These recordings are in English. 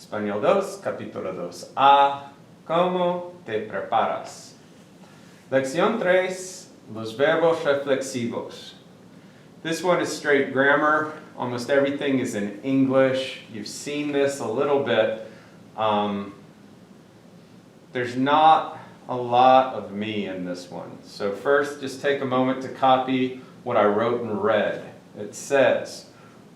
Español 2, capítulo 2A. ¿Cómo te preparas? Lección 3, los verbos reflexivos. This one is straight grammar. Almost everything is in English. You've seen this a little bit. There's not a lot of me in this one. So first, just take a moment to copy what I wrote and read. It says,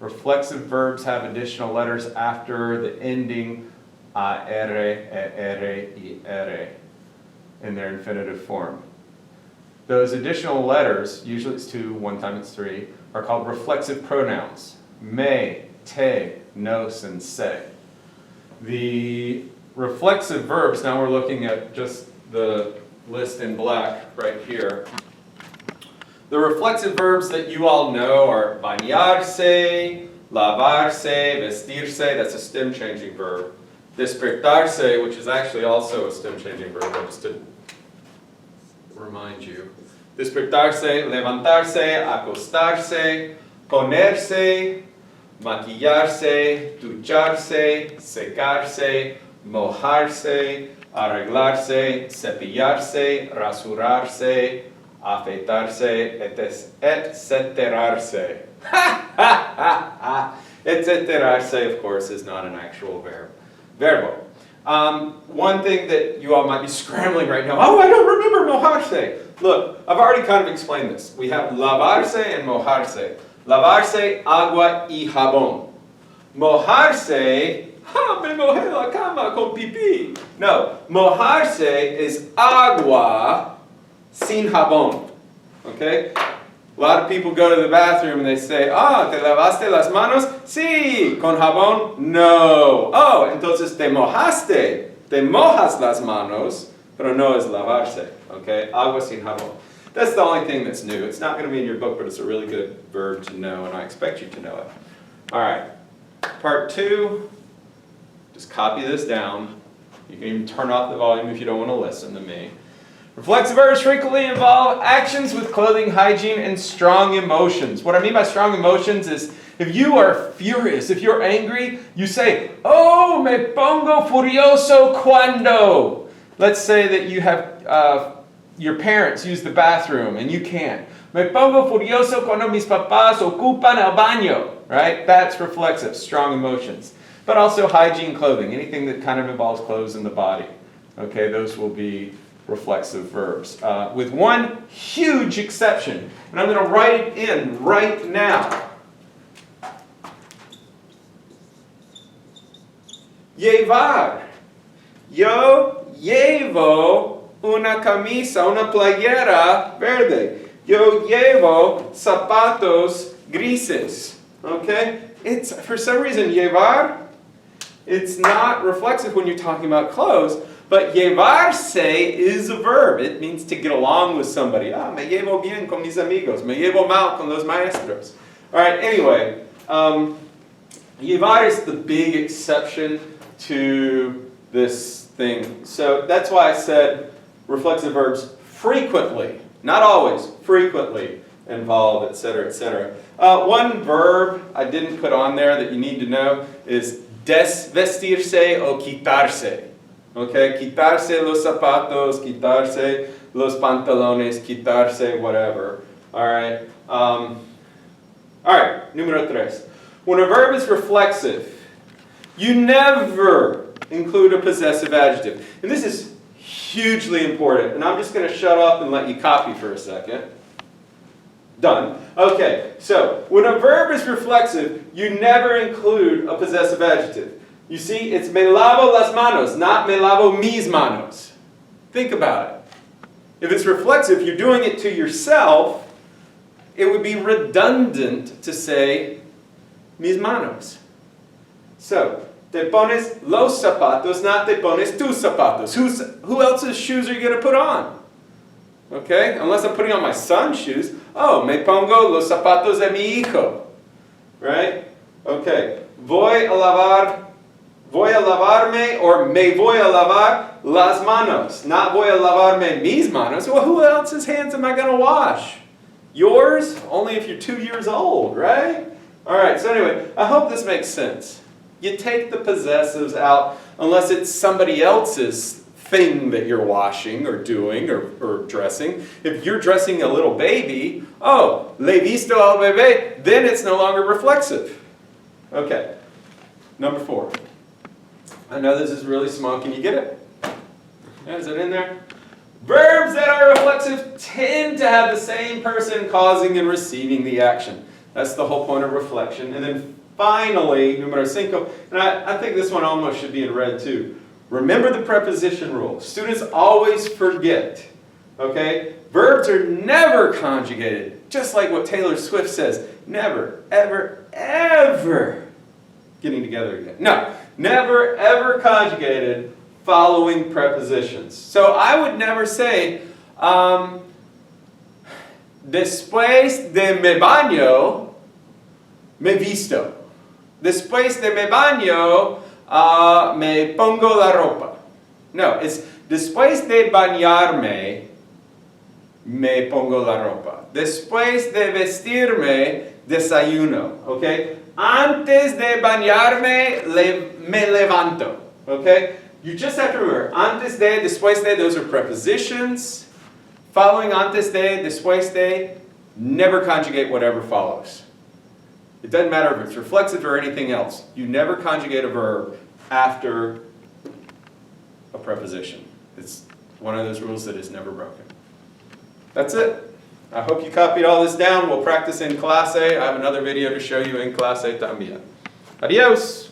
reflexive verbs have additional letters after the ending AR, ER, in their infinitive form. Those additional letters, usually it's 2, one time it's 3, are called reflexive pronouns. Me, te, nos, and se. The reflexive verbs, now we're looking at just the list in black right here. The reflexive verbs that you all know are bañarse, lavarse, vestirse, that's a stem changing verb. Despertarse, which is actually also a stem changing verb, just to remind you. Despertarse, levantarse, acostarse, ponerse, maquillarse, ducharse, secarse, mojarse, arreglarse, cepillarse, rasurarse, afeitarse, etceterarse. Etceterarse, of course, is not an actual verb. Verbo. One thing that you all might be scrambling right now, oh, I don't remember mojarse. Look, I've already kind of explained this. We have lavarse and mojarse. Lavarse, agua y jabón. Mojarse, me mojé la cama con pipí. No, mojarse is agua sin jabón. Okay? A lot of people go to the bathroom and they say, ¿te lavaste las manos? Sí. ¿Con jabón? No. Oh, entonces te mojaste. Te mojas las manos, pero no es lavarse. Okay? Agua sin jabón. That's the only thing that's new. It's not going to be in your book, but it's a really good verb to know, and I expect you to know it. All right. Part 2, just copy this down. You can even turn off the volume if you don't want to listen to me. Reflexive verbs frequently involve actions with clothing, hygiene, and strong emotions. What I mean by strong emotions is if you are furious, if you're angry, you say, oh, me pongo furioso cuando. Let's say that you have your parents use the bathroom and you can't. Me pongo furioso cuando mis papás ocupan el baño. Right? That's reflexive, strong emotions. But also hygiene, clothing, anything that kind of involves clothes in the body. Okay, those will be reflexive verbs, with one huge exception, and I'm going to write it in right now. Llevar. Yo llevo una camisa, una playera verde. Yo llevo zapatos grises. Okay? It's, for some reason, llevar, it's not reflexive when you're talking about clothes. But llevarse is a verb. It means to get along with somebody. Me llevo bien con mis amigos. Me llevo mal con los maestros. All right, anyway. Llevar is the big exception to this thing. So that's why I said reflexive verbs frequently, not always, frequently involve, etc., etc. One verb I didn't put on there that you need to know is desvestirse o quitarse. Okay, quitarse los zapatos, quitarse los pantalones, quitarse whatever. All right. All right, número 3. When a verb is reflexive, you never include a possessive adjective. And this is hugely important. And I'm just going to shut up and let you copy for a second. Done. Okay, so when a verb is reflexive, you never include a possessive adjective. You see, it's me lavo las manos, not me lavo mis manos. Think about it. If it's reflexive, you're doing it to yourself, it would be redundant to say mis manos. So, te pones los zapatos, not te pones tus zapatos. Who else's shoes are you going to put on? Okay? Unless I'm putting on my son's shoes. Oh, me pongo los zapatos de mi hijo. Right? Okay. Voy a lavarme, or me voy a lavar las manos. Not voy a lavarme mis manos. Well, who else's hands am I going to wash? Yours? Only if you're 2 years old, right? All right, so anyway, I hope this makes sense. You take the possessives out unless it's somebody else's thing that you're washing or doing or dressing. If you're dressing a little baby, oh, le visto al bebé, then it's no longer reflexive. Okay, number 4. I know this is really small. Can you get it? Yeah, is it in there? Verbs that are reflexive tend to have the same person causing and receiving the action. That's the whole point of reflection. And then finally, numero 5, and I think this one almost should be in red too. Remember the preposition rule. Students always forget, okay? Verbs are never conjugated, just like what Taylor Swift says. Never, ever, ever getting together again. No, never, ever conjugated following prepositions. So I would never say, después de me baño, me visto. Después de me baño, me pongo la ropa. No, it's después de bañarme, me pongo la ropa. Después de vestirme, desayuno. Okay? Antes de bañarme, me levanto. Okay? You just have to remember, antes de, después de, those are prepositions. Following antes de, después de, never conjugate whatever follows. It doesn't matter if it's reflexive or anything else. You never conjugate a verb after a preposition. It's one of those rules that is never broken. That's it. I hope you copied all this down. We'll practice in clase. I have another video to show you in clase también. Adios.